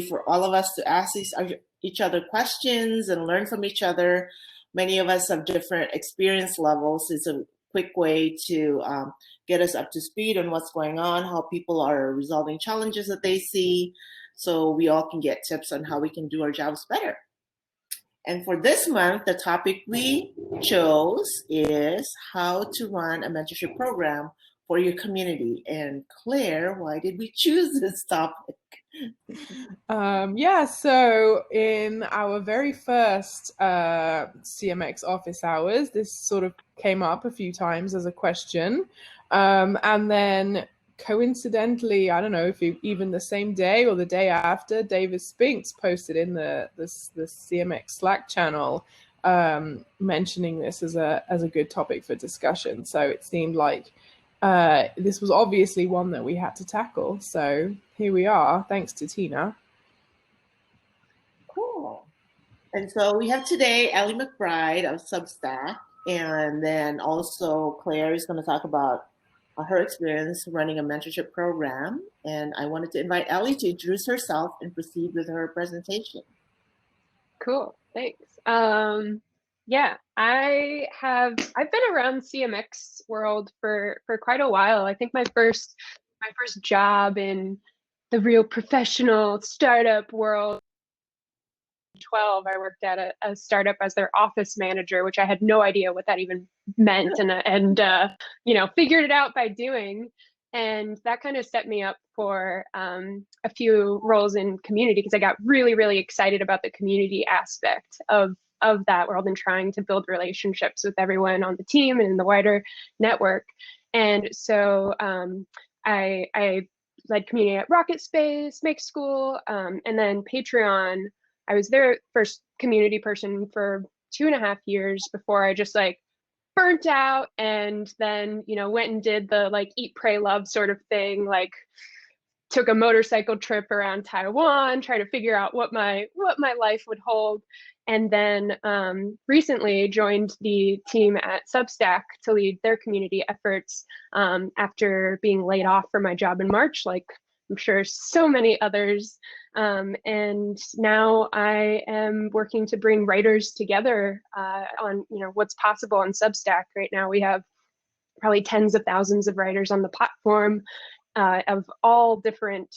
for all of us to ask each other questions and learn from each other. Many of us have different experience levels. It's a quick way to get us up to speed on what's going on, how people are resolving challenges that they see, so we all can get tips on how we can do our jobs better. And for this month, the topic we chose is how to run a mentorship program for your community. And Claire, why did we choose this topic? Yeah, so in our very first CMX Office Hours, this sort of came up a few times as a question. And then coincidentally, I don't know if even the same day or the day after, Davis Spinks posted in the CMX Slack channel mentioning this as a good topic for discussion. So it seemed like this was obviously one that we had to tackle. So here we are, thanks to Tina. Cool. And so we have today Ellie McBride of Substack, and then also Claire is going to talk about her experience running a mentorship program. And I wanted to invite Ellie to introduce herself and proceed with her presentation. Cool, thanks. Yeah, I've been around CMX world for quite a while. I think my first job in the real professional startup world, 12, I worked at a startup as their office manager, which I had no idea what that even meant, and figured it out by doing. And that kind of set me up for a few roles in community, because I got really, really excited about the community aspect of that world and trying to build relationships with everyone on the team and in the wider network. And so I led community at Rocket Space, Make School, and then Patreon. I was their first community person for 2.5 years before I just burnt out, and then went and did the eat, pray, love sort of thing, took a motorcycle trip around Taiwan, try to figure out what my life would hold. And then recently joined the team at Substack to lead their community efforts after being laid off from my job in March, like I'm sure so many others. And now I am working to bring writers together on what's possible on Substack. Right now we have probably tens of thousands of writers on the platform of all different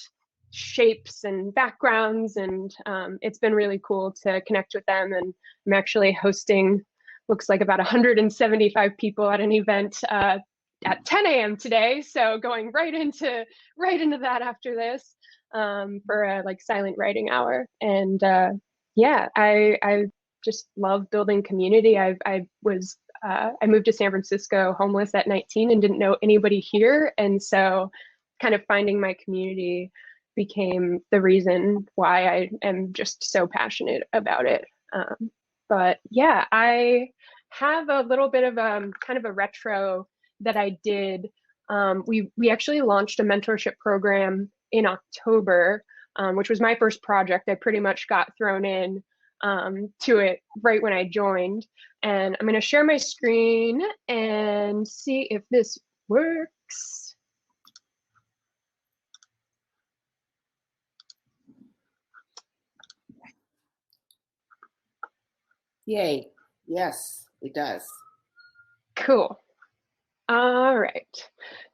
shapes and backgrounds, and it's been really cool to connect with them. And I'm actually hosting, looks like about 175 people at an event at 10 a.m. today, so going right into that after this for a silent writing hour. And yeah, I just love building community. I moved to San Francisco homeless at 19 and didn't know anybody here, and so kind of finding my community became the reason why I am just so passionate about it. But yeah, I have a little bit of kind of a retro that I did. We actually launched a mentorship program in October, which was my first project. I pretty much got thrown in to it right when I joined. And I'm going to share my screen and see if this works. Yay. Yes, it does. Cool. All right.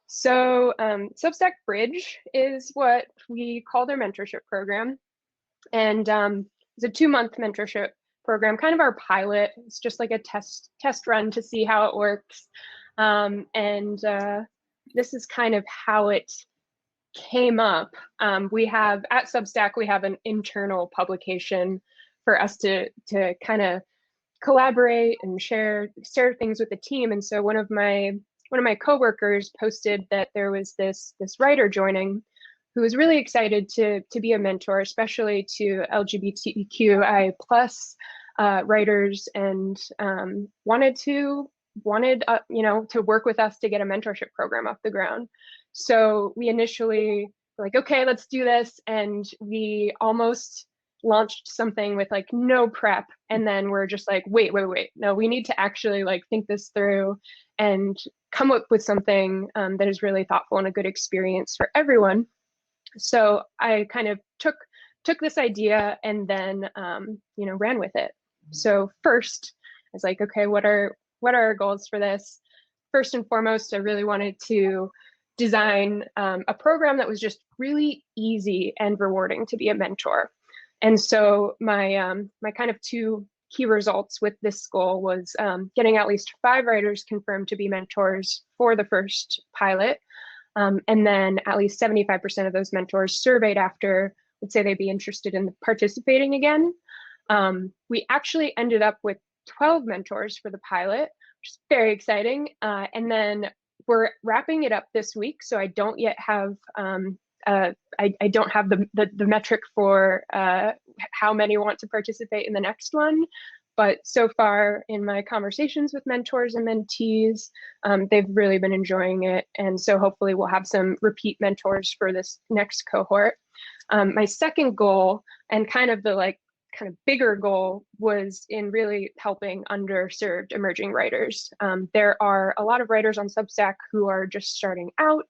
So Substack Bridge is what we call their mentorship program. And it's a 2-month mentorship program, kind of our pilot. It's just like a test run to see how it works. And this is kind of how it came up. We have, at Substack, we have an internal publication for us to kind of collaborate and share things with the team. And so one of my coworkers posted that there was this writer joining who was really excited to be a mentor, especially to LGBTQI plus writers, and wanted to work with us to get a mentorship program off the ground. So we initially were like, okay, let's do this, and we almost launched something with no prep, and then we're just like, wait, no, we need to actually think this through and come up with something that is really thoughtful and a good experience for everyone. So I kind of took took this idea and then, you know, ran with it. So first, I was like, okay, what are our goals for this? First and foremost, I really wanted to design a program that was just really easy and rewarding to be a mentor. And so my my kind of two key results with this goal was getting at least 5 writers confirmed to be mentors for the first pilot. And then at least 75% of those mentors surveyed after would say they'd be interested in participating again. We actually ended up with 12 mentors for the pilot, which is very exciting. And then we're wrapping it up this week, so I don't yet have I don't have the metric for how many want to participate in the next one. But so far in my conversations with mentors and mentees, they've really been enjoying it. And so hopefully we'll have some repeat mentors for this next cohort. My second goal, and kind of the bigger goal, was in really helping underserved emerging writers. There are a lot of writers on Substack who are just starting out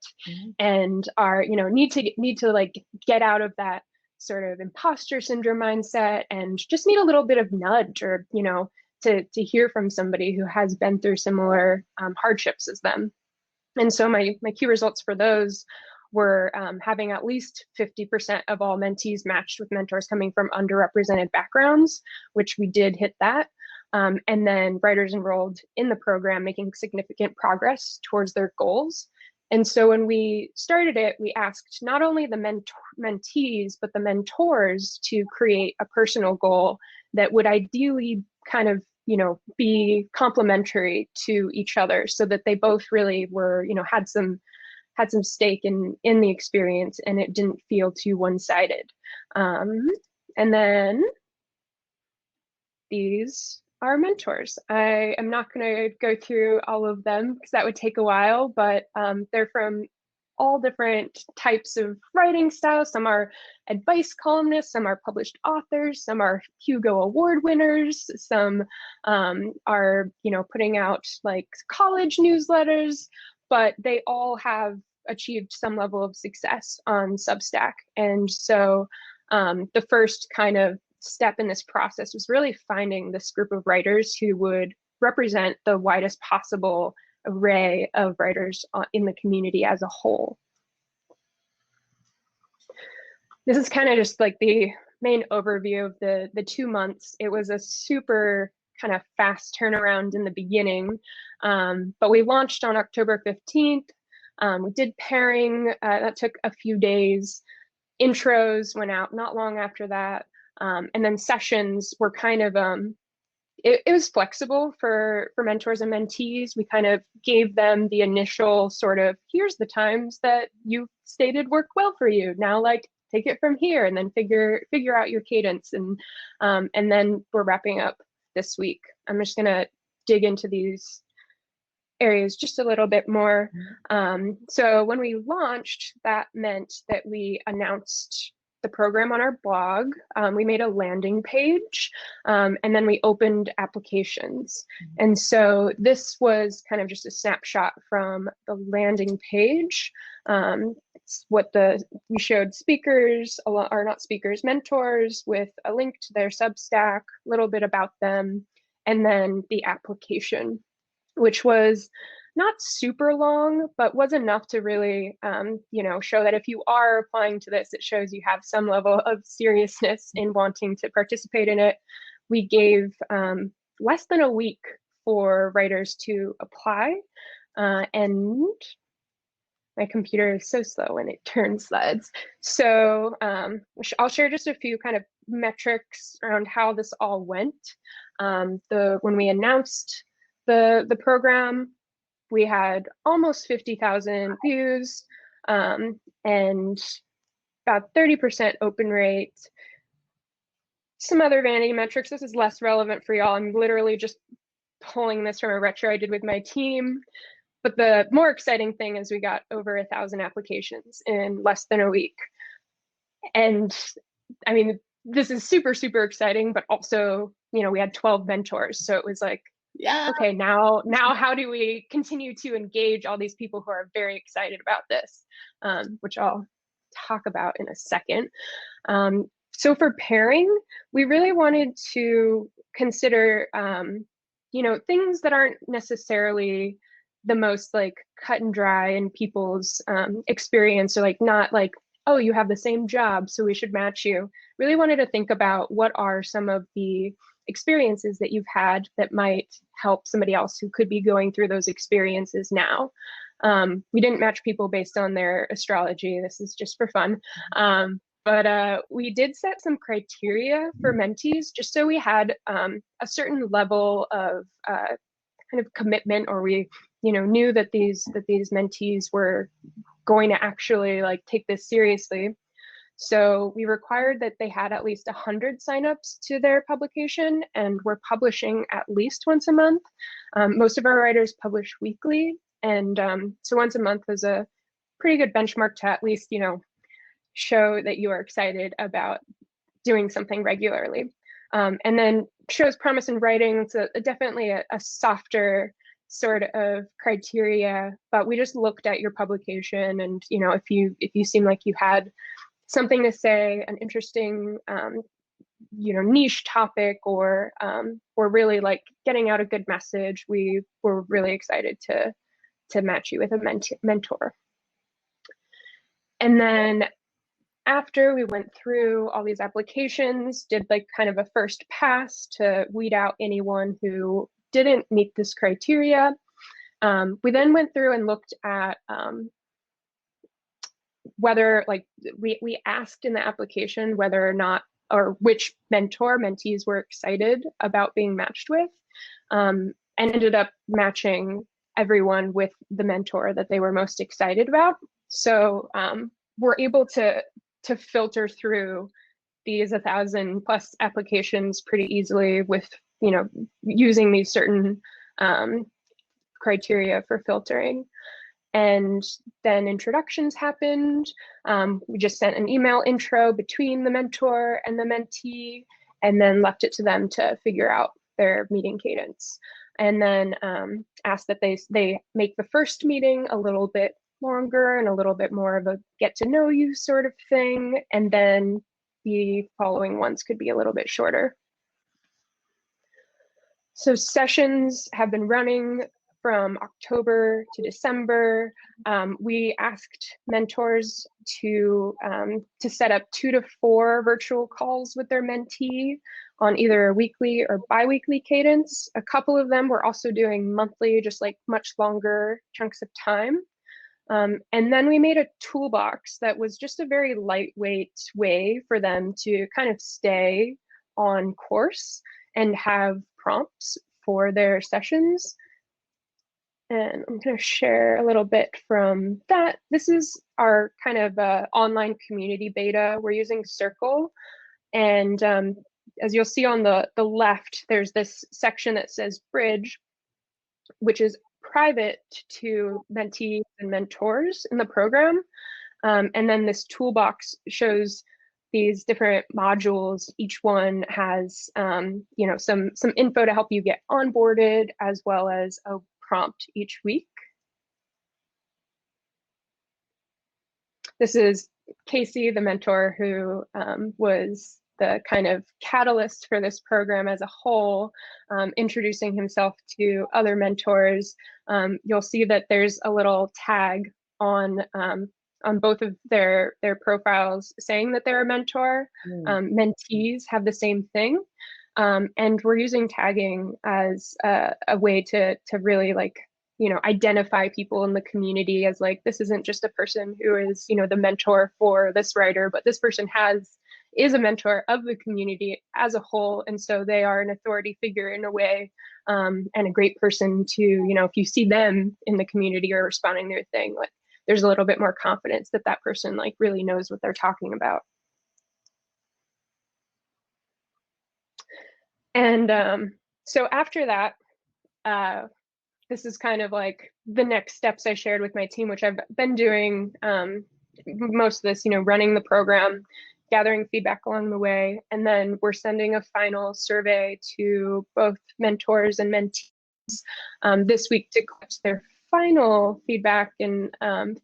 and are, you know, need to like get out of that sort of imposter syndrome mindset and just need a little bit of nudge, or, you know, to hear from somebody who has been through similar hardships as them. And so my key results for those were having at least 50% of all mentees matched with mentors coming from underrepresented backgrounds, which we did hit that. And then writers enrolled in the program making significant progress towards their goals. And so when we started it, we asked not only the mentees, but the mentors to create a personal goal that would ideally kind of, you know, be complementary to each other, so that they both really were, you know, had some stake in the experience and it didn't feel too one-sided. And then these are mentors. I am not going to go through all of them because that would take a while, but they're from all different types of writing styles. Some are advice columnists, some are published authors, some are Hugo Award winners, some are, you know, putting out like college newsletters, but they all have achieved some level of success on Substack. And so the first kind of step in this process was really finding this group of writers who would represent the widest possible array of writers in the community as a whole. This is kind of just like the main overview of the 2 months. It was a super kind of fast turnaround in the beginning, but we launched on October 15th. We did pairing, that took a few days. Intros went out not long after that. And then sessions were kind of, it was flexible for mentors and mentees. We kind of gave them the initial sort of, here's the times that you stated work well for you. Now, like, take it from here, and then figure out your cadence. And then we're wrapping up this week. I'm just gonna dig into these areas just a little bit more. So when we launched, that meant that we announced the program on our blog. We made a landing page, and then we opened applications. And so this was kind of just a snapshot from the landing page. It's what we showed speakers, or not speakers, mentors, with a link to their Substack, a little bit about them, and then the application, which was not super long, but was enough to really, you know, show that if you are applying to this, it shows you have some level of seriousness in wanting to participate in it. We gave less than a week for writers to apply, and my computer is so slow when it turns slides. So I'll share just a few kind of metrics around how this all went. When we announced the program, we had almost 50,000 views, and about 30% open rate. Some other vanity metrics. This is less relevant for y'all. I'm literally just pulling this from a retro I did with my team. But the more exciting thing is we got over 1,000 applications in less than a week. And I mean, this is super, super exciting, but also, you know, we had 12 mentors. So it was like, yeah, okay, now how do we continue to engage all these people who are very excited about this, which I'll talk about in a second. So for pairing, we really wanted to consider, things that aren't necessarily the most like cut and dry in people's experience, or like not like, oh, you have the same job, so we should match you. Really wanted to think about what are some of the experiences that you've had that might help somebody else who could be going through those experiences now. We didn't match people based on their astrology. This is just for fun. But we did set some criteria for mentees just so we had a certain level of kind of commitment, or we knew that these mentees were going to actually like take this seriously. So we required that they had at least 100 signups to their publication, and we're publishing at least once a month. Most of our writers publish weekly, and so once a month is a pretty good benchmark to at least show that you are excited about doing something regularly. And then shows promise in writing. So definitely a softer sort of criteria, but we just looked at your publication, and if you seem like you had something to say, an interesting niche topic, or really like getting out a good message, we were really excited to match you with a mentor. And then after we went through all these applications, did like kind of a first pass to weed out anyone who didn't meet this criteria. We then went through and looked at whether, like, we asked in the application whether or not, or which mentees were excited about being matched with, and ended up matching everyone with the mentor that they were most excited about. So we're able to filter through these 1,000+ applications pretty easily with using these certain criteria for filtering. And then introductions happened. We just sent an email intro between the mentor and the mentee, and then left it to them to figure out their meeting cadence. And then asked that they make the first meeting a little bit longer and a little bit more of a get to know you sort of thing. And then the following ones could be a little bit shorter. So sessions have been running from October to December. We asked mentors to set up 2 to 4 virtual calls with their mentee on either a weekly or bi-weekly cadence. A couple of them were also doing monthly, just like much longer chunks of time. And then we made a toolbox that was just a very lightweight way for them to kind of stay on course and have prompts for their sessions. And I'm going to share a little bit from that. This is our kind of online community beta. We're using Circle. And as you'll see on the left, there's this section that says Bridge, which is private to mentees and mentors in the program. And then this toolbox shows these different modules. Each one has some info to help you get onboarded, as well as a prompt each week. This is Casey, the mentor who was the kind of catalyst for this program as a whole, introducing himself to other mentors. You'll see that there's a little tag on both of their profiles saying that they're a mentor. Mentees have the same thing. And we're using tagging as a way to really identify people in the community as like, this isn't just a person who is, the mentor for this writer, but this person is a mentor of the community as a whole. And so they are an authority figure in a way, and a great person to, if you see them in the community or responding to their thing, like there's a little bit more confidence that that person like really knows what they're talking about. And so after that, this is kind of like the next steps I shared with my team, which I've been doing most of this, running the program, gathering feedback along the way. And then we're sending a final survey to both mentors and mentees this week to collect their final feedback and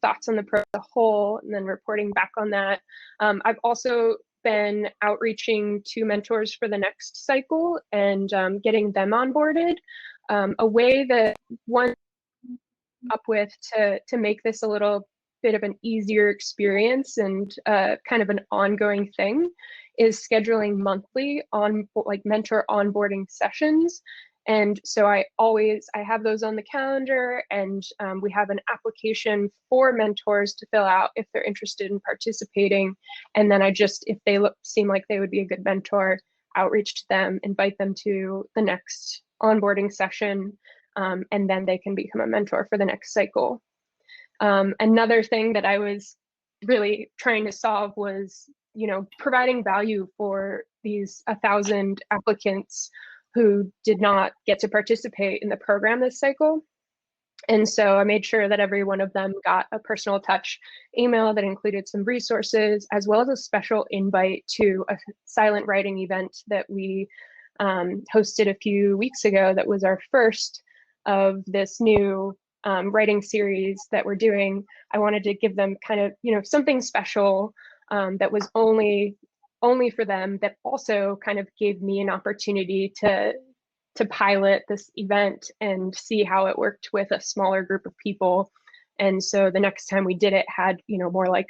thoughts on the program as a whole, and then reporting back on that. I've also been outreaching to mentors for the next cycle and getting them onboarded. A way that one up with to make this a little bit of an easier experience and kind of an ongoing thing is scheduling monthly on like mentor onboarding sessions. And so I have those on the calendar, and we have an application for mentors to fill out if they're interested in participating. And then if they seem like they would be a good mentor, outreach to them, invite them to the next onboarding session, and then they can become a mentor for the next cycle. Another thing that I was really trying to solve was, providing value for these 1,000 applicants who did not get to participate in the program this cycle. And so I made sure that every one of them got a personal touch email that included some resources, as well as a special invite to a silent writing event that we hosted a few weeks ago that was our first of this new writing series that we're doing. I wanted to give them kind of, something special that was only for them, that also kind of gave me an opportunity to pilot this event and see how it worked with a smaller group of people. And so the next time we did it had, more like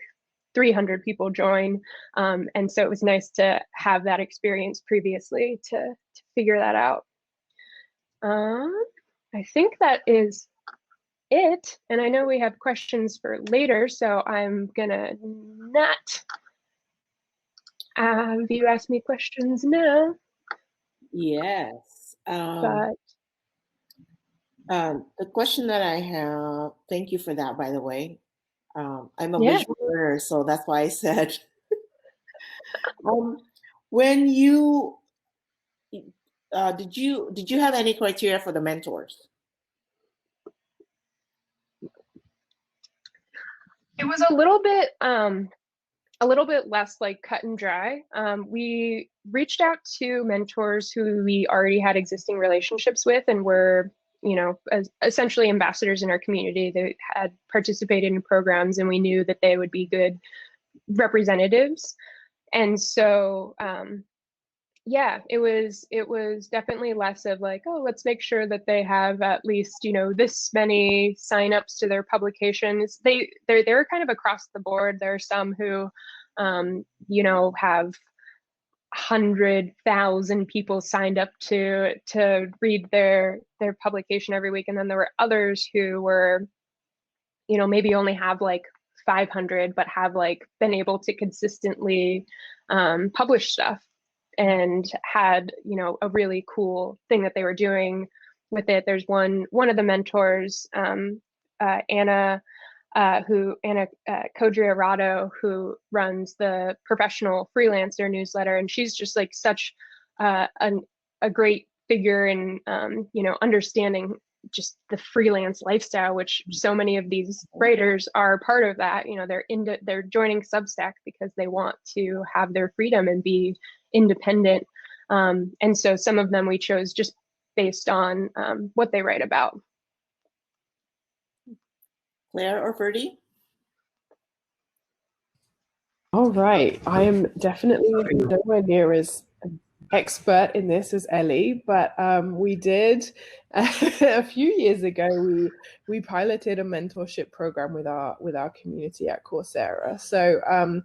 300 people join. And so it was nice to have that experience previously to figure that out. I think that is it. And I know we have questions for later, so I'm gonna not have you ask me questions now. Yes. But the question that I have, thank you for that, by the way. I'm a visual learner, so that's why I said, when you, did you have any criteria for the mentors? It was a little bit less like cut and dry. We reached out to mentors who we already had existing relationships with and were, as essentially ambassadors in our community. They had participated in programs, and we knew that they would be good representatives. And so, it was definitely less of like, oh, let's make sure that they have at least, this many signups to their publications. They're kind of across the board. There are some who, have 100,000 people signed up to read their publication every week. And then there were others who were, maybe only have like 500, but have like been able to consistently publish stuff and had, a really cool thing that they were doing with it. There's one of the mentors, Anna Codria-Rado, who runs the Professional Freelancer newsletter, and she's just like such a great figure in understanding just the freelance lifestyle, which so many of these writers are part of that. They're joining Substack because they want to have their freedom and be independent. And so some of them we chose just based on what they write about. Claire or Ferdy? All right. I am definitely nowhere near as an expert in this as Ellie, but we did a few years ago. We piloted a mentorship program with our community at Coursera. So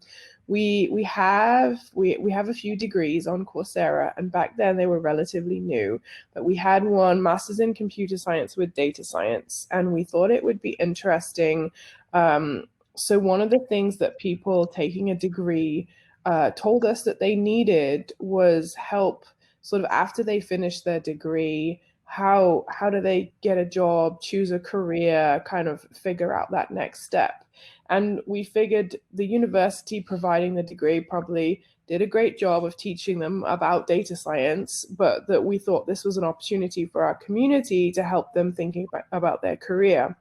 we have a few degrees on Coursera, and back then they were relatively new. But we had one master's in computer science with data science, and we thought it would be interesting. So one of the things that people taking a degree told us that they needed was help sort of after they finish their degree. How do they get a job, choose a career, kind of figure out that next step? And we figured the university providing the degree probably did a great job of teaching them about data science, but that we thought this was an opportunity for our community to help them thinking about their career.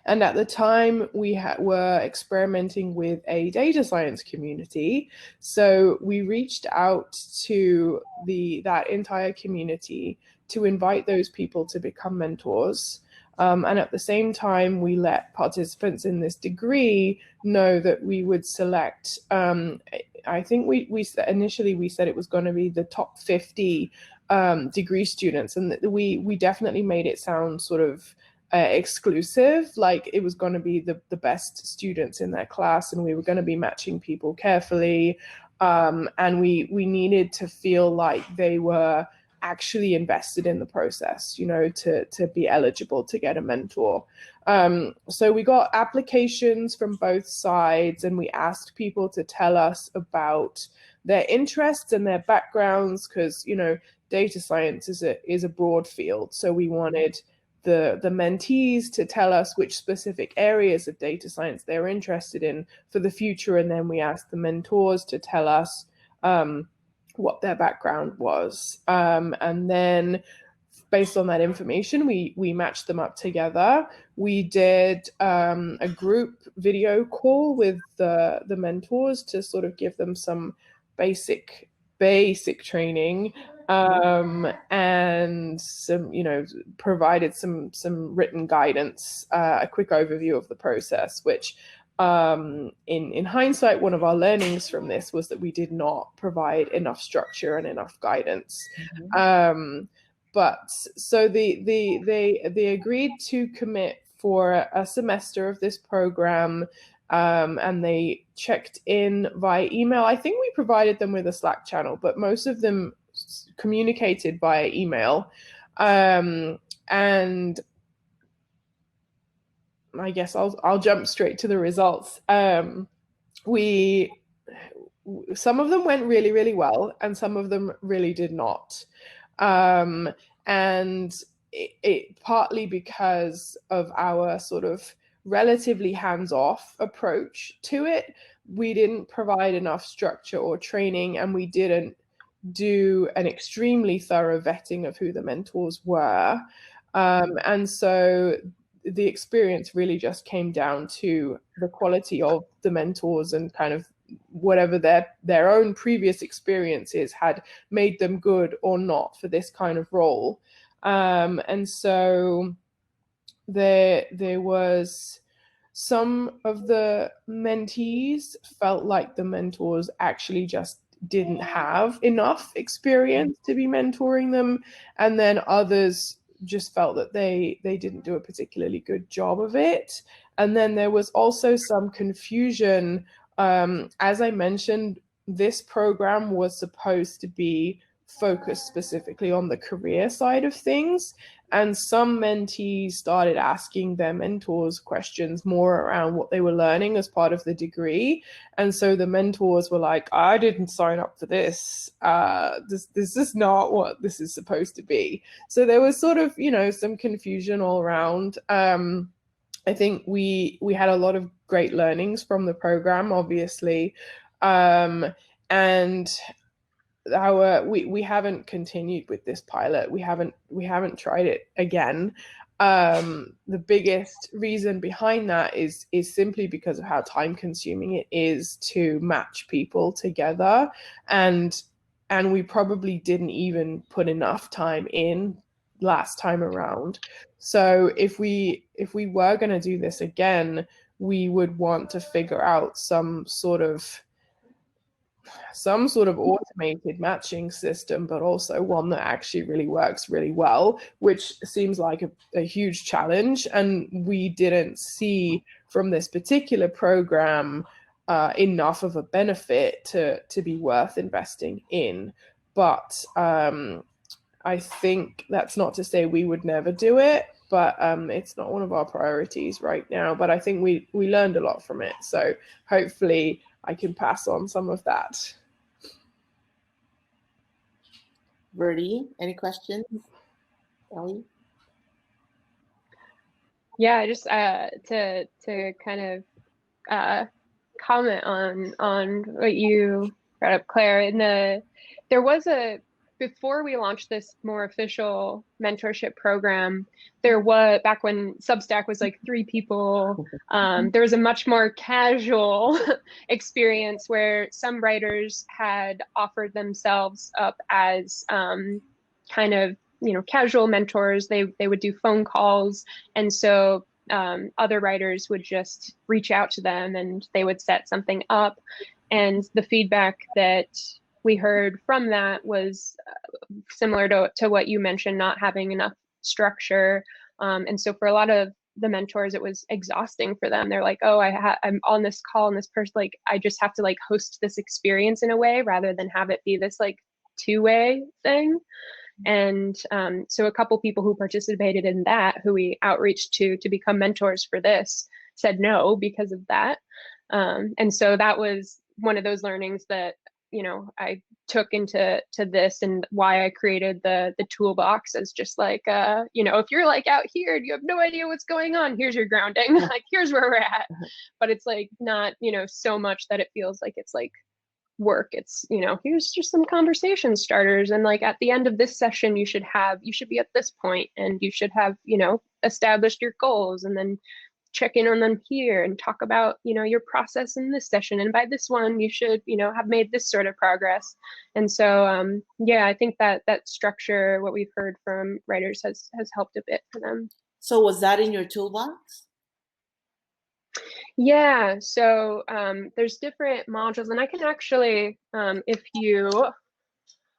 And at the time, we were experimenting with a data science community. So we reached out to that entire community to invite those people to become mentors. And at the same time, we let participants in this degree know that we would select I think initially we said it was going to be the top 50 degree students, and we definitely made it sound sort of exclusive, like it was going to be the best students in their class, and we were going to be matching people carefully, and we needed to feel like they were actually invested in the process, you know, to be eligible to get a mentor. So we got applications from both sides, and we asked people to tell us about their interests and their backgrounds, because, you know, data science is a broad field. So we wanted the mentees to tell us which specific areas of data science they're interested in for the future, and then we asked the mentors to tell us what their background was, and then based on that information, we matched them up together. We did a group video call with the mentors to sort of give them some basic training, and some, you know, provided some written guidance, a quick overview of the process, which in hindsight, one of our learnings from this was that we did not provide enough structure and enough guidance. But so they agreed to commit for a semester of this program, and they checked in via email. I think we provided them with a Slack channel, but most of them communicated via email, and I guess I'll jump straight to the results. Some of them went really, really well, and some of them really did not. And it partly because of our sort of relatively hands-off approach to it. We didn't provide enough structure or training, and we didn't do an extremely thorough vetting of who the mentors were. And so the experience really just came down to the quality of the mentors and kind of whatever their own previous experiences had made them good or not for this kind of role. And so there was some of the mentees felt like the mentors actually just didn't have enough experience to be mentoring them, and then others just felt that they didn't do a particularly good job of it. And then there was also some confusion. As I mentioned, this program was supposed to be focused specifically on the career side of things, and some mentees started asking their mentors questions more around what they were learning as part of the degree. And so the mentors were like, I didn't sign up for this. This is not what this is supposed to be. So there was sort of, you know, some confusion all around. I think we had a lot of great learnings from the program, obviously. And we haven't continued with this pilot. We haven't tried it again. The biggest reason behind that is simply because of how time consuming it is to match people together, and we probably didn't even put enough time in last time around. So if we were going to do this again, we would want to figure out some sort of automated matching system, but also one that actually really works really well, which seems like a huge challenge. And we didn't see from this particular program enough of a benefit to be worth investing in. But I think that's not to say we would never do it, but it's not one of our priorities right now. But I think we learned a lot from it. So hopefully I can pass on some of that. Verdi, any questions? Ellie? Yeah, just to kind of comment on what you brought up, Claire. There was before we launched this more official mentorship program, there was, back when Substack was like 3 people, there was a much more casual experience where some writers had offered themselves up as kind of, you know, casual mentors. They would do phone calls, and so other writers would just reach out to them and they would set something up. And the feedback that we heard from that was similar to what you mentioned, not having enough structure. And so for a lot of the mentors, it was exhausting for them. They're like, oh, I'm on this call and this person, like, I just have to like host this experience in a way rather than have it be this like two-way thing. And so a couple people who participated in that, who we outreached to become mentors for this, said no because of that. And so that was one of those learnings that, you know, I took into this, and why I created the toolbox as just like, you know, if you're like out here and you have no idea what's going on, here's your grounding, like here's where we're at. But it's like not, you know, so much that it feels like it's like work. It's, you know, here's just some conversation starters, and like at the end of this session you should be at this point, and you should have, you know, established your goals, and then check in on them here and talk about, you know, your process in this session, and by this one you should, you know, have made this sort of progress. And so yeah, I think that structure, what we've heard from writers, has helped a bit for them. So was that in your toolbox? Yeah, so there's different modules, and I can actually, if you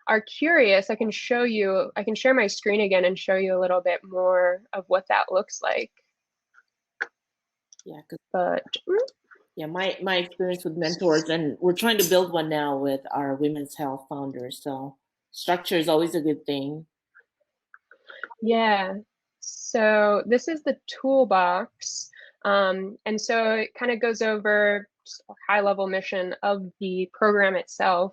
are curious, I can share my screen again and show you a little bit more of what that looks like. Yeah, but yeah, my experience with mentors, and we're trying to build one now with our women's health founders. So structure is always a good thing. Yeah, so this is the toolbox. And so it kind of goes over just a high-level mission of the program itself,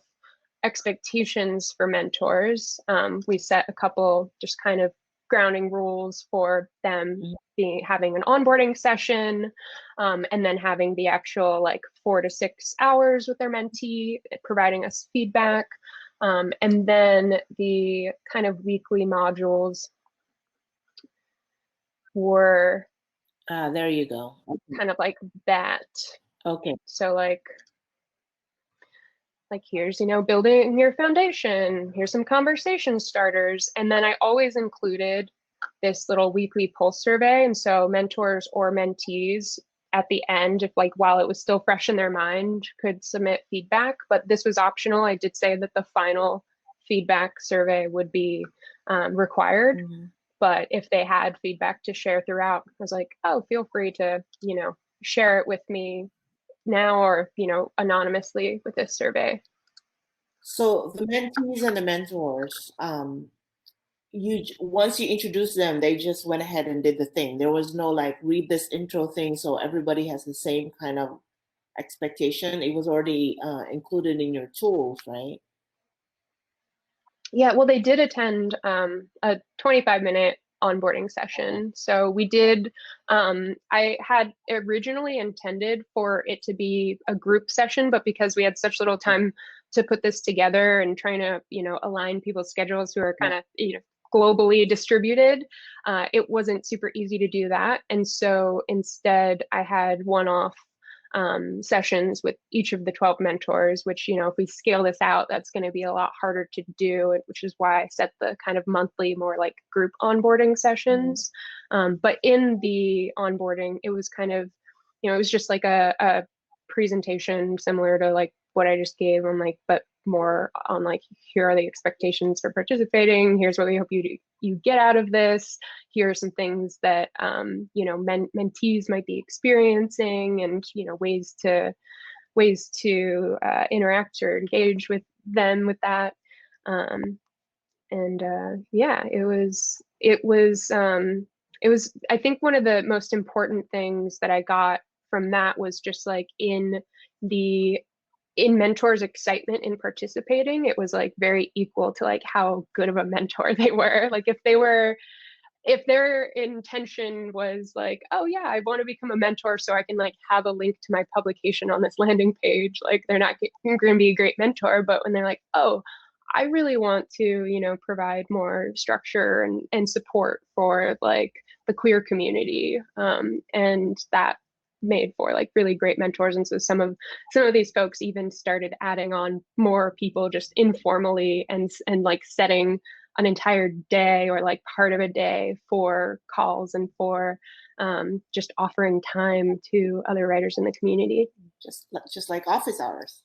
expectations for mentors. We set a couple just kind of grounding rules for them, having an onboarding session, and then having the actual like 4 to 6 hours with their mentee, providing us feedback, and then the kind of weekly modules were there you go. kind of like that. Okay. So like here's, you know, building your foundation, here's some conversation starters. And then I always included this little weekly pulse survey. And so mentors or mentees at the end, if like while it was still fresh in their mind, could submit feedback. But this was optional. I did say that the final feedback survey would be required. Mm-hmm. But if they had feedback to share throughout, I was like, oh, feel free to, you know, share it with me now, or, you know, anonymously with this survey. So the mentees and the mentors, once you introduce them, they just went ahead and did the thing. There was no like read this intro thing, so everybody has the same kind of expectation. It was already included in your tools, right? Yeah, well, they did attend a 25-minute onboarding session. So we did, I had originally intended for it to be a group session, but because we had such little time to put this together and trying to, you know, align people's schedules who are kind of, you know, globally distributed, it wasn't super easy to do that. And so instead I had one-off sessions with each of the 12 mentors, which, you know, if we scale this out, that's going to be a lot harder to do, which is why I set the kind of monthly, more like group onboarding sessions. But in the onboarding, it was kind of, you know, it was just like a presentation similar to like what I just gave on like, but more on like, here are the expectations for participating. Here's what we hope you get out of this. Here are some things that, you know, mentees might be experiencing, and, you know, ways to interact or engage with them with that. Yeah, it was, I think one of the most important things that I got from that was just like in mentors' excitement in participating, it was like very equal to like how good of a mentor they were. Like if their intention was like, oh yeah, I want to become a mentor so I can like have a link to my publication on this landing page, like they're not going to be a great mentor. But when they're like, oh, I really want to, you know, provide more structure and support for like the queer community, and that made for like really great mentors. And so some of these folks even started adding on more people just informally, and like setting an entire day or like part of a day for calls and for just offering time to other writers in the community. Just like office hours.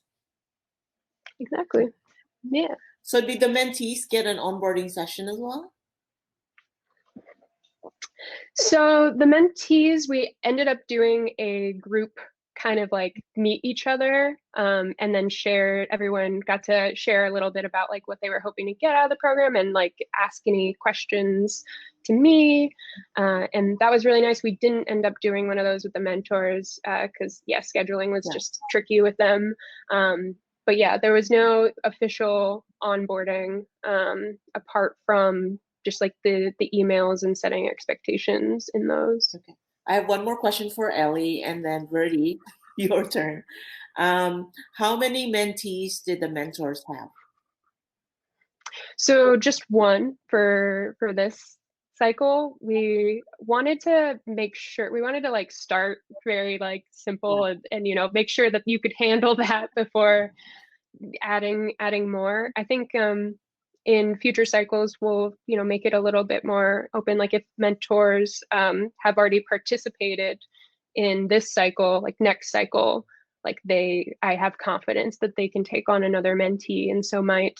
Exactly. Yeah. So did the mentees get an onboarding session as well? So the mentees, we ended up doing a group kind of like meet each other, and then everyone got to share a little bit about like what they were hoping to get out of the program and like ask any questions to me. And that was really nice. We didn't end up doing one of those with the mentors because scheduling was just tricky with them. But yeah, there was no official onboarding apart from just like the emails and setting expectations in those. Okay. I have one more question for Ellie, and then Verdi, your turn. How many mentees did the mentors have? So just one for this cycle. We wanted to like start very like simple and make sure that you could handle that before adding more. I think in future cycles we'll make it a little bit more open, like if mentors have already participated in this cycle, like next cycle, like I have confidence that they can take on another mentee, and so might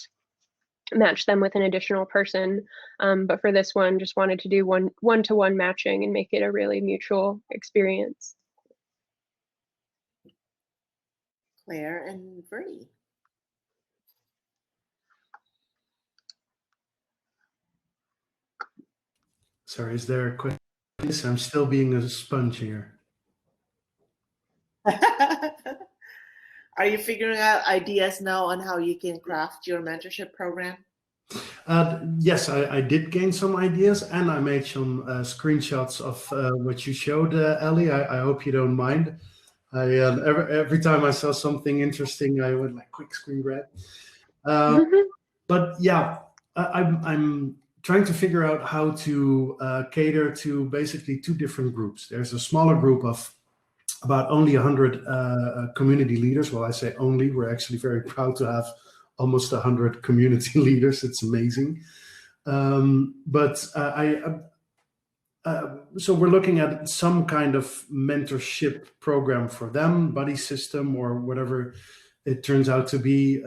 match them with an additional person. But for this one, just wanted to do one-to-one matching and make it a really mutual experience. Claire and Verdi. Sorry, is there a question? I'm still being a sponge here. Are you figuring out ideas now on how you can craft your mentorship program? Yes, I did gain some ideas, and I made some screenshots of what you showed, Ellie. I hope you don't mind. Every time I saw something interesting, I would like quick screen grab. But yeah, I'm trying to figure out how to cater to basically two different groups. There's a smaller group of about only 100 community leaders. Well, I say only, we're actually very proud to have almost 100 community leaders. It's amazing. So we're looking at some kind of mentorship program for them, buddy system or whatever it turns out to be,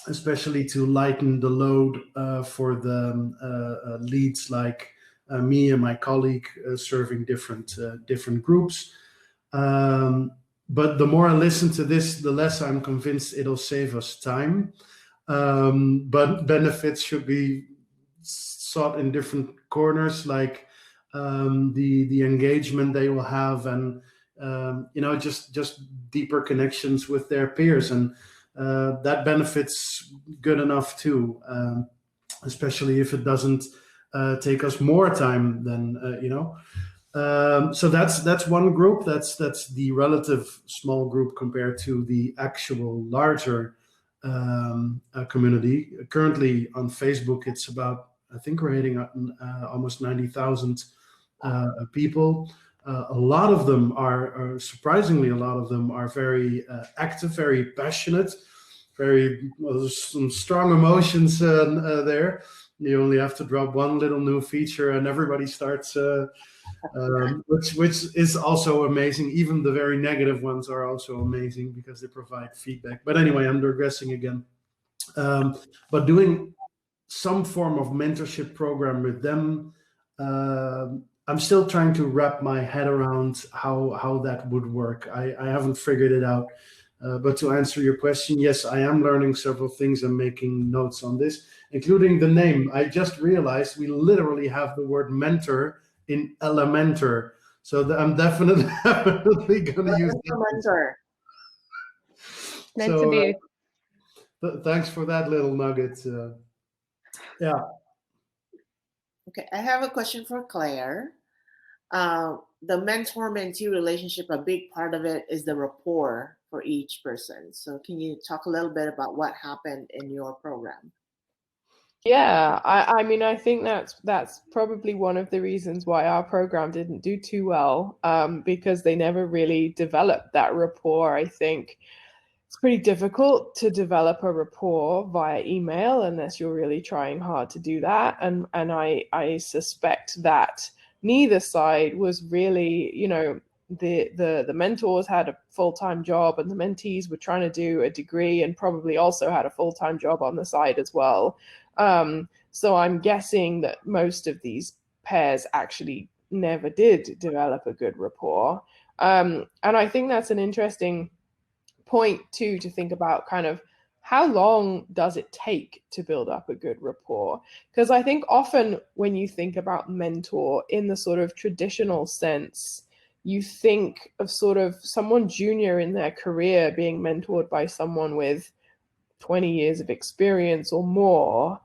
especially to lighten the load for the leads like me and my colleague serving different groups. But the more I listen to this, the less I'm convinced it'll save us time. But benefits should be sought in different corners, like the engagement they will have, and just deeper connections with their peers, and that benefits good enough too, especially if it doesn't take us more time than so that's one group. That's the relative small group compared to the actual larger community. Currently on Facebook, it's about, I think we're hitting almost 90,000 people. A lot of them are surprisingly, a lot of them are very active, very passionate, there's some strong emotions there. You only have to drop one little new feature and everybody starts, which is also amazing. Even the very negative ones are also amazing because they provide feedback. But anyway, I'm digressing again. But doing some form of mentorship program with them, I'm still trying to wrap my head around how that would work. I haven't figured it out. But to answer your question, yes, I am learning several things and making notes on this, including the name. I just realized we literally have the word mentor in Elementor. So I'm definitely going to use Mentor. Meant to be. Thanks for that little nugget. Yeah. Okay, I have a question for Claire. The mentor-mentee relationship, a big part of it is the rapport for each person. So can you talk a little bit about what happened in your program? Yeah, I mean, I think that's probably one of the reasons why our program didn't do too well, because they never really developed that rapport. I think it's pretty difficult to develop a rapport via email unless you're really trying hard to do that. And I suspect that neither side was really, the mentors had a full-time job and the mentees were trying to do a degree and probably also had a full-time job on the side as well. So I'm guessing that most of these pairs actually never did develop a good rapport. And I think that's an interesting point too, to think about kind of how long does it take to build up a good rapport? Because I think often when you think about mentor in the sort of traditional sense, you think of sort of someone junior in their career being mentored by someone with 20 years of experience or more.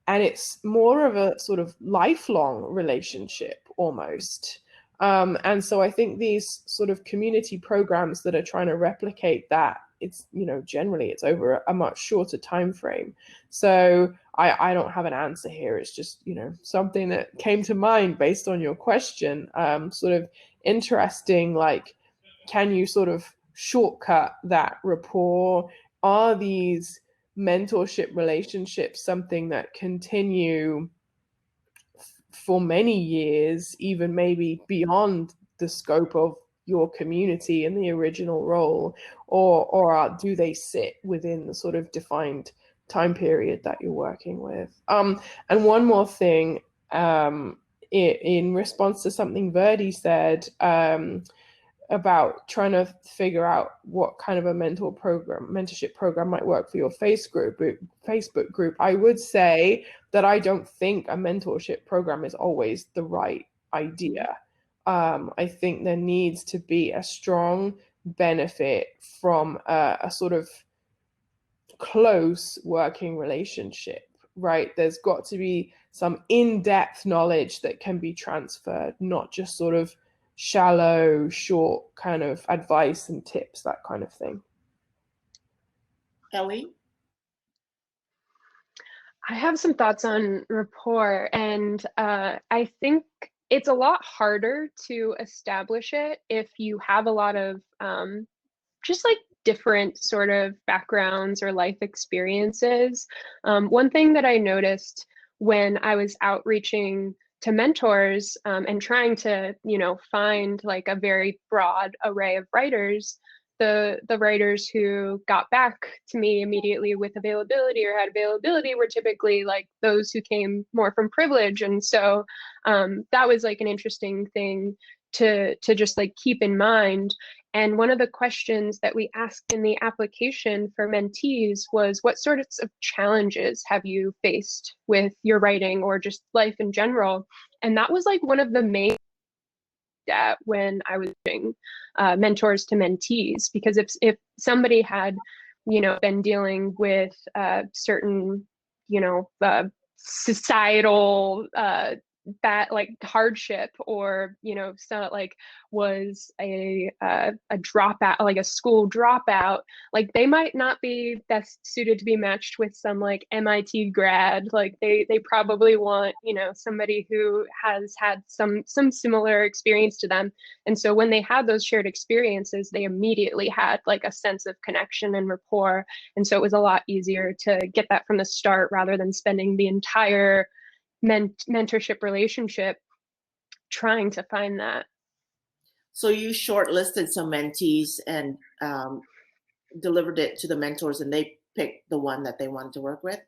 And it's more of a sort of lifelong relationship almost. And so I think these sort of community programs that are trying to replicate that, it's, you know, generally it's over a much shorter time frame. So I don't have an answer here. It's just, you know, something that came to mind based on your question. Sort of interesting, like, can you sort of shortcut that rapport? Are these mentorship relationships something that continue for many years, even maybe beyond the scope of your community and the original role, or do they sit within the sort of defined time period that you're working with? And one more thing, in response to something Verdi said, about trying to figure out what kind of a mentorship program might work for your Facebook group, I would say that I don't think a mentorship program is always the right idea. I think there needs to be a strong benefit from a sort of close working relationship, right? There's got to be some in-depth knowledge that can be transferred, not just sort of shallow, short kind of advice and tips, that kind of thing. Ellie? I have some thoughts on rapport, and I think it's a lot harder to establish it if you have a lot of just like different sort of backgrounds or life experiences. One thing that I noticed when I was outreaching to mentors and trying to, you know, find like a very broad array of writers, the writers who got back to me immediately with availability or had availability were typically like those who came more from privilege. And so that was like an interesting thing to just like keep in mind. And one of the questions that we asked in the application for mentees was, what sorts of challenges have you faced with your writing or just life in general? And that was like one of the main that when I was doing mentors to mentees, because if somebody had, you know, been dealing with certain, you know, societal that like hardship, or, you know, so like was a dropout, like a school dropout, like they might not be best suited to be matched with some like MIT grad. Like they probably want, you know, somebody who has had some similar experience to them. And so when they had those shared experiences, they immediately had like a sense of connection and rapport. And so it was a lot easier to get that from the start rather than spending the entire mentorship relationship trying to find that. So you shortlisted some mentees and delivered it to the mentors, and they picked the one that they wanted to work with?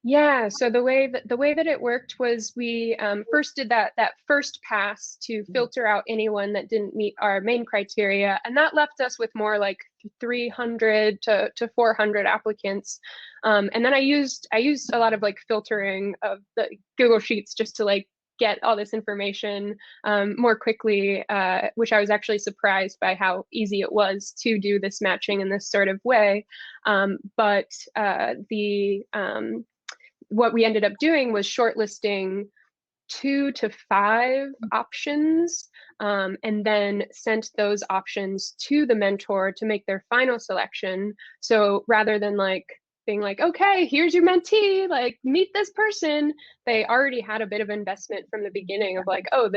Yeah, so the way that it worked was we first did that first pass to filter out anyone that didn't meet our main criteria, and that left us with more like 300 to 400 applicants. And then I used a lot of like filtering of the Google Sheets just to like get all this information more quickly, which I was actually surprised by how easy it was to do this matching in this sort of way. But what we ended up doing was shortlisting 2 to 5 options, and then sent those options to the mentor to make their final selection. So rather than like being like, okay, here's your mentee, like meet this person, they already had a bit of investment from the beginning of like, oh,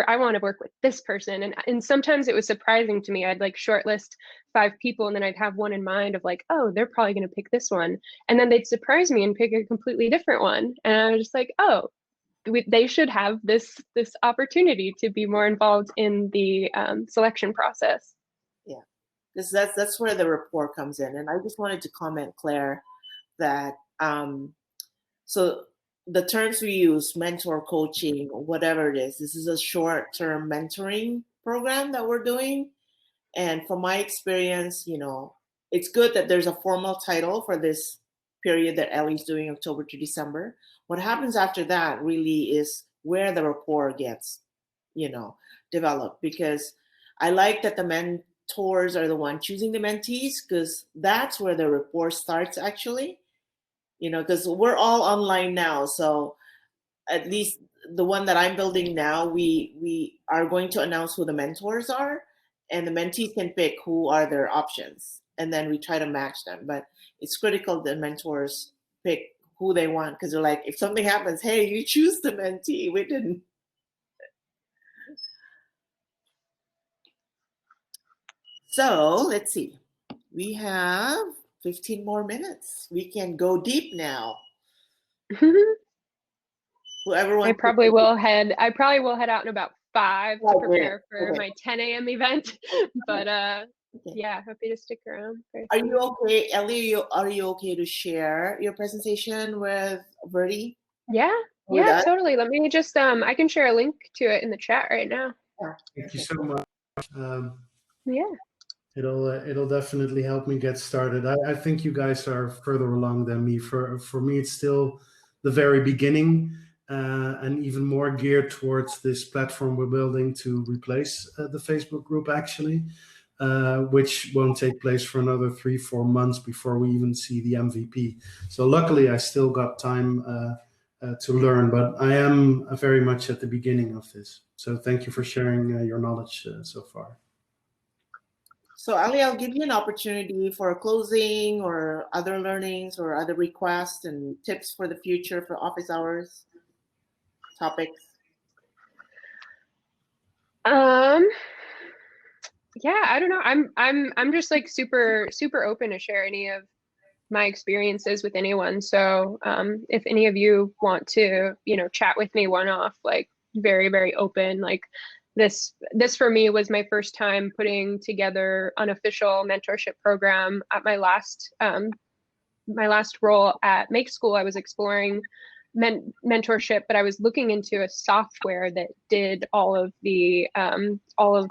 I want to work with this person. And sometimes it was surprising to me. I'd like shortlist 5 people, and then I'd have one in mind of like, oh, they're probably going to pick this one. And then they'd surprise me and pick a completely different one. And I was just like, oh, they should have this opportunity to be more involved in the selection process. Yeah, because that's where the rapport comes in. And I just wanted to comment, Claire, that so the terms we use, mentor, coaching, whatever it is, this is a short-term mentoring program that we're doing. And from my experience, it's good that there's a formal title for this period that Ellie's doing, October to December. What happens after that really is where the rapport gets, developed, because I like that the mentors are the one choosing the mentees, because that's where the rapport starts actually, because we're all online now. So at least the one that I'm building now, we are going to announce who the mentors are, and the mentees can pick who are their options, and then we try to match them. But it's critical that mentors pick who they want, because they're like, if something happens, hey, you choose the mentee. We didn't. So let's see. We have 15 more minutes. We can go deep now. Whoever wants. I probably will head out in about 5 to prepare for my 10 a.m. event. But yeah, happy to stick around. Are you okay, Ellie? Are you okay to share your presentation with Verdi? Yeah, totally. Let me just I can share a link to it in the chat right now. Thank you so much. Yeah. It'll definitely help me get started. I think you guys are further along than me. For me, it's still the very beginning, and even more geared towards this platform we're building to replace the Facebook group, actually, which won't take place for another 3-4 months before we even see the MVP. So luckily, I still got time to learn, but I am very much at the beginning of this. So thank you for sharing your knowledge so far. So Ali, I'll give you an opportunity for closing or other learnings or other requests and tips for the future for office hours topics. Yeah, I don't know. I'm just like super open to share any of my experiences with anyone. So if any of you want to, chat with me one-off, like very, very open, like this for me was my first time putting together unofficial mentorship program at my last role at Make School. I was exploring mentorship, but I was looking into a software that did all of the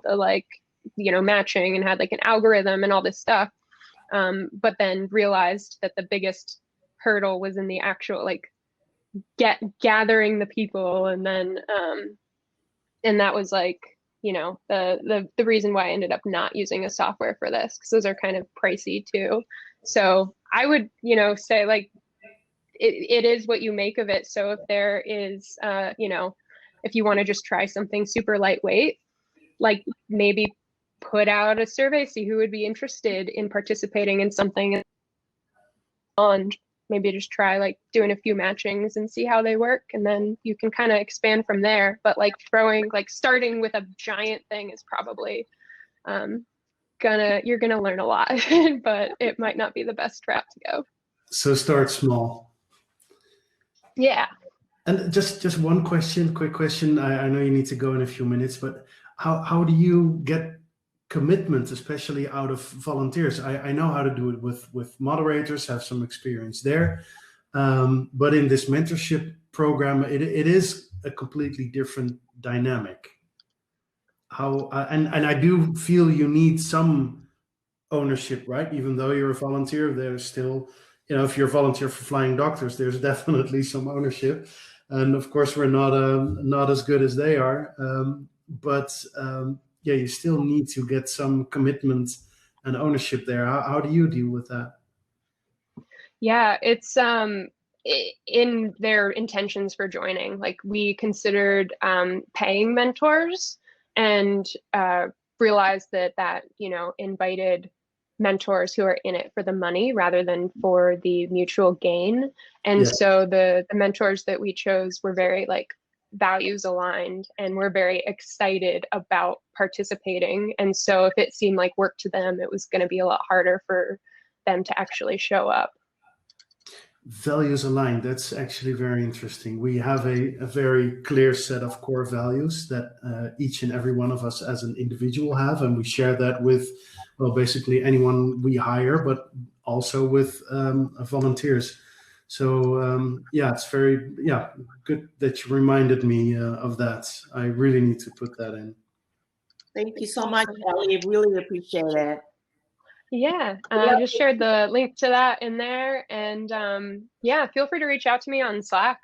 like, matching and had like an algorithm and all this stuff. But then realized that the biggest hurdle was in the actual like gathering the people, and then and that was like, the reason why I ended up not using a software for this, because those are kind of pricey too. So I would, say like it is what you make of it. So if there is, if you want to just try something super lightweight, like maybe put out a survey, see who would be interested in participating in something, and maybe just try like doing a few matchings and see how they work, and then you can kind of expand from there. But like starting with a giant thing is probably you're gonna learn a lot, but it might not be the best route to go. So start small. Yeah. And just one quick question. I know you need to go in a few minutes, but how do you get commitment, especially out of volunteers? I know how to do it with moderators, have some experience there. But in this mentorship program, it is a completely different dynamic. And I do feel you need some ownership, right? Even though you're a volunteer, there's still, if you're a volunteer for Flying Doctors, there's definitely some ownership. And of course, we're not as good as they are. Yeah, you still need to get some commitment and ownership there. How do you deal with that? Yeah, it's in their intentions for joining. Like we considered paying mentors, and realized that invited mentors who are in it for the money rather than for the mutual gain. And yeah. So the mentors that we chose were very like values aligned, and we're very excited about participating. And so if it seemed like work to them, it was going to be a lot harder for them to actually show up. Values aligned. That's actually very interesting. We have a very clear set of core values that each and every one of us as an individual have, and we share that with, well, basically anyone we hire, but also with volunteers. So yeah, it's very good that you reminded me of that. I really need to put that in. Thank you so much, Ellie. Really appreciate it. Yeah, I just shared the link to that in there, and yeah, feel free to reach out to me on Slack.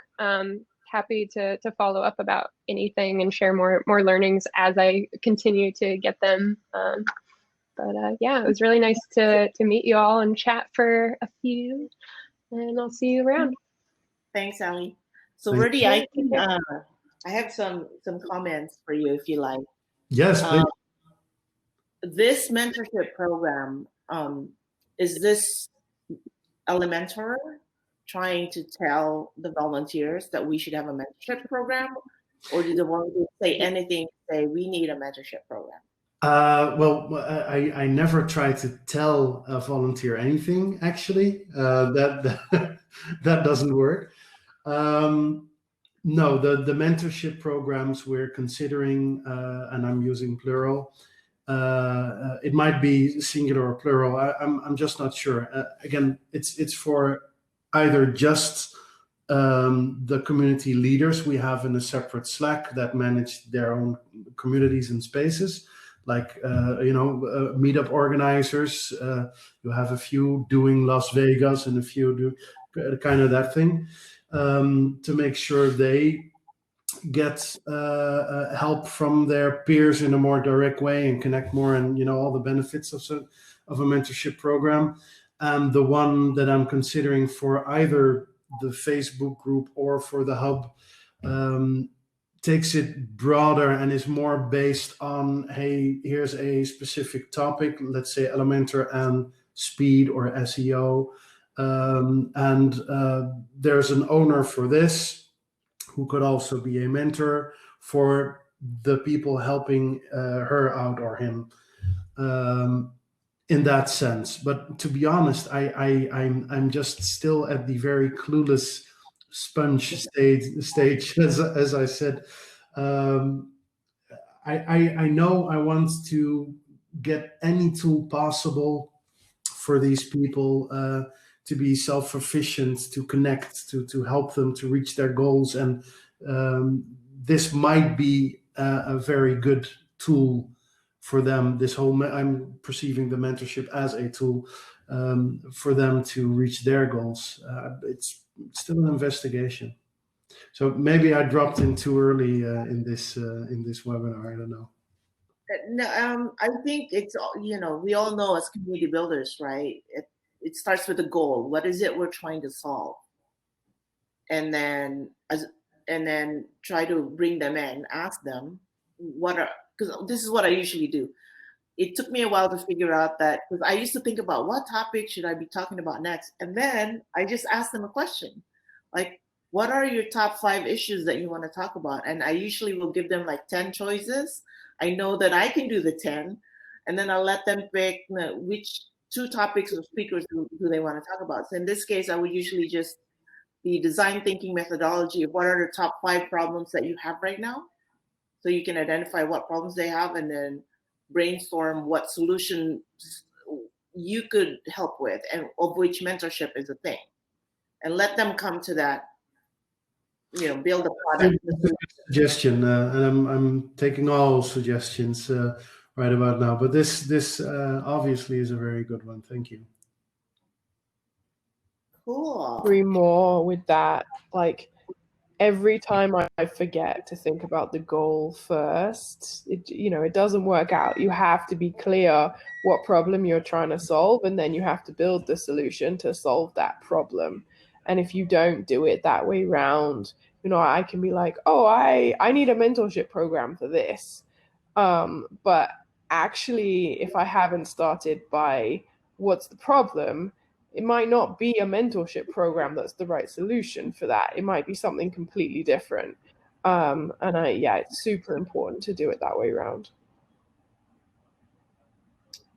Happy to follow up about anything and share more learnings as I continue to get them. But yeah, it was really nice to meet you all and chat for a few, and I'll see you around. Thanks, Ellie. So Rudy, I have some comments for you if you like. Yes, please. This mentorship program, is this Elementor trying to tell the volunteers that we should have a mentorship program, or do the volunteers say anything, say we need a mentorship program? Well, I never try to tell a volunteer anything, actually. That doesn't work. No, the mentorship programs we're considering, and I'm using plural, it might be singular or plural. I'm just not sure. Again, it's for either just the community leaders we have in a separate Slack that manage their own communities and spaces, like meetup organizers. You have a few doing Las Vegas and a few do kind of that thing, to make sure they get help from their peers in a more direct way and connect more, and all the benefits of a mentorship program. And the one that I'm considering for either the Facebook group or for the hub takes it broader and is more based on, hey, here's a specific topic, let's say Elementor and speed or SEO, and there's an owner for this who could also be a mentor for the people helping her out or him, in that sense. But to be honest, I'm just still at the very clueless sponge stage as I said. I know I want to get any tool possible for these people to be self-sufficient, to connect, to help them to reach their goals. And this might be a very good tool for them. I'm perceiving the mentorship as a tool for them to reach their goals. It's still an investigation. So maybe I dropped in too early in this webinar. I don't know. No, I think it's, we all know as community builders, right? It starts with a goal. What is it we're trying to solve? And then try to bring them in, ask them because this is what I usually do. It took me a while to figure out that, because I used to think about what topic should I be talking about next. And then I just asked them a question, like, what are your top 5 issues that you want to talk about? And I usually will give them like 10 choices. I know that I can do the 10, and then I'll let them pick which 2 topics or speakers do they want to talk about. So in this case, I would usually just the design thinking methodology of what are the top 5 problems that you have right now. So you can identify what problems they have and then brainstorm what solutions you could help with, and of which mentorship is a thing. And let them come to that, build a product. Suggestion, and I'm taking all suggestions right about now. But this obviously is a very good one. Thank you. Cool. Agree more with that. Like, every time I forget to think about the goal first, it doesn't work out. You have to be clear what problem you're trying to solve, and then you have to build the solution to solve that problem. And if you don't do it that way round, I can be like, oh, I need a mentorship program for this. But actually, if I haven't started by what's the problem, it might not be a mentorship program that's the right solution for that. It might be something completely different. And it's super important to do it that way around.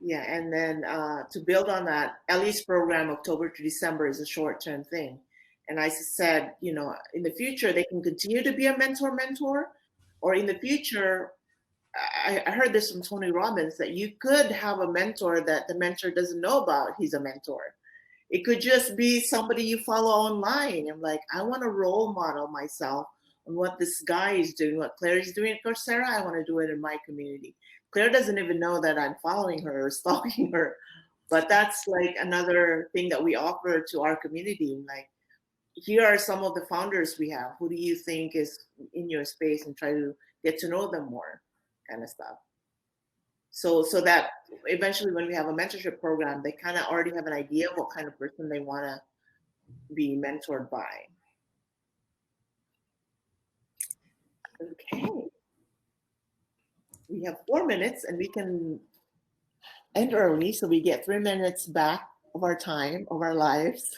Yeah, and then to build on that, Ellie's program, October to December, is a short-term thing. And I said, in the future, they can continue to be a mentor, or in the future, I heard this from Tony Robbins, that you could have a mentor that the mentor doesn't know about he's a mentor. It could just be somebody you follow online. I'm like, I want to role model myself on what this guy is doing, what Claire is doing at Coursera. I want to do it in my community. Claire doesn't even know that I'm following her or stalking her, but that's like another thing that we offer to our community. Like, here are some of the founders we have. Who do you think is in your space, and try to get to know them more, kind of stuff. So that eventually when we have a mentorship program, they kind of already have an idea of what kind of person they want to be mentored by. Okay. We have 4 minutes and we can end early, so we get 3 minutes back of our time, of our lives.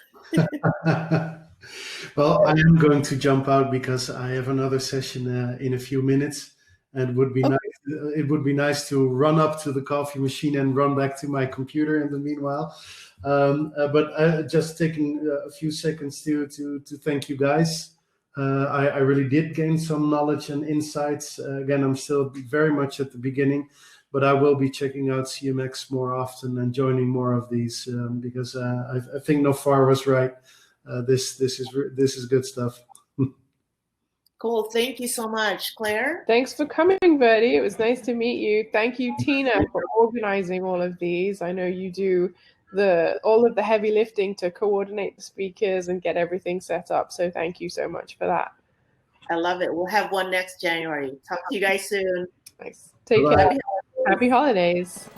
Well, I am going to jump out because I have another session in a few minutes. And it would be nice to run up to the coffee machine and run back to my computer in the meanwhile. But just taking a few seconds to thank you guys. I really did gain some knowledge and insights. Again, I'm still very much at the beginning, but I will be checking out CMX more often and joining more of these because I think Nofar was right. This is good stuff. Cool. Thank you so much, Claire. Thanks for coming, Verdi. It was nice to meet you. Thank you, Tina, for organizing all of these. I know you do all of the heavy lifting to coordinate the speakers and get everything set up. So thank you so much for that. I love it. We'll have one next January. Talk to you guys soon. Nice. Take care. Happy holidays.